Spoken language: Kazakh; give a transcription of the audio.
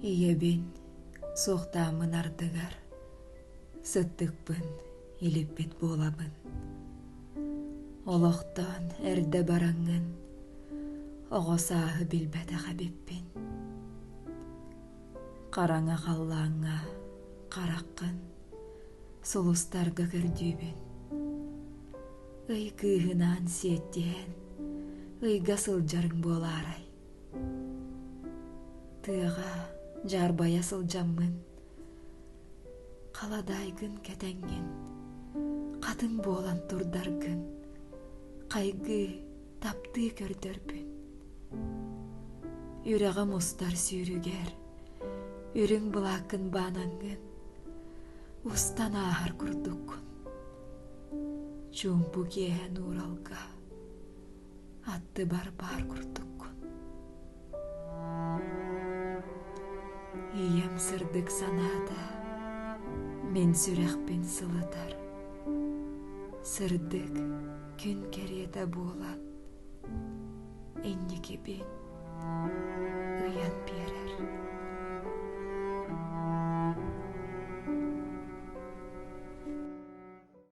Иебин, соқтамын ардыгар, сыттықпын, илеппет болабын. Олоқтан әрді бараңын, оғосағы білбәді қабеппен. Қараңа қаллаңа, қараққын, солыстарға кірдүйбін. Үй күйінан сеттен, үйға сылжарың боларай. Тыға жарбая сылжаммын, қаладайгын кәтәңген, қатын болан тұрдаргын, қайғы тапты көрдірбін. Үріға мұстар сүйрігер, үрің бұлақын банаңын, ұстан ағар күрдіккін. Чумпу киен уралға, атты бар күрдіккін. Ием сырдык санада, мен сүрәқпен сылытар. Сырдык күн кереті болан, әннеке бен ұян берер.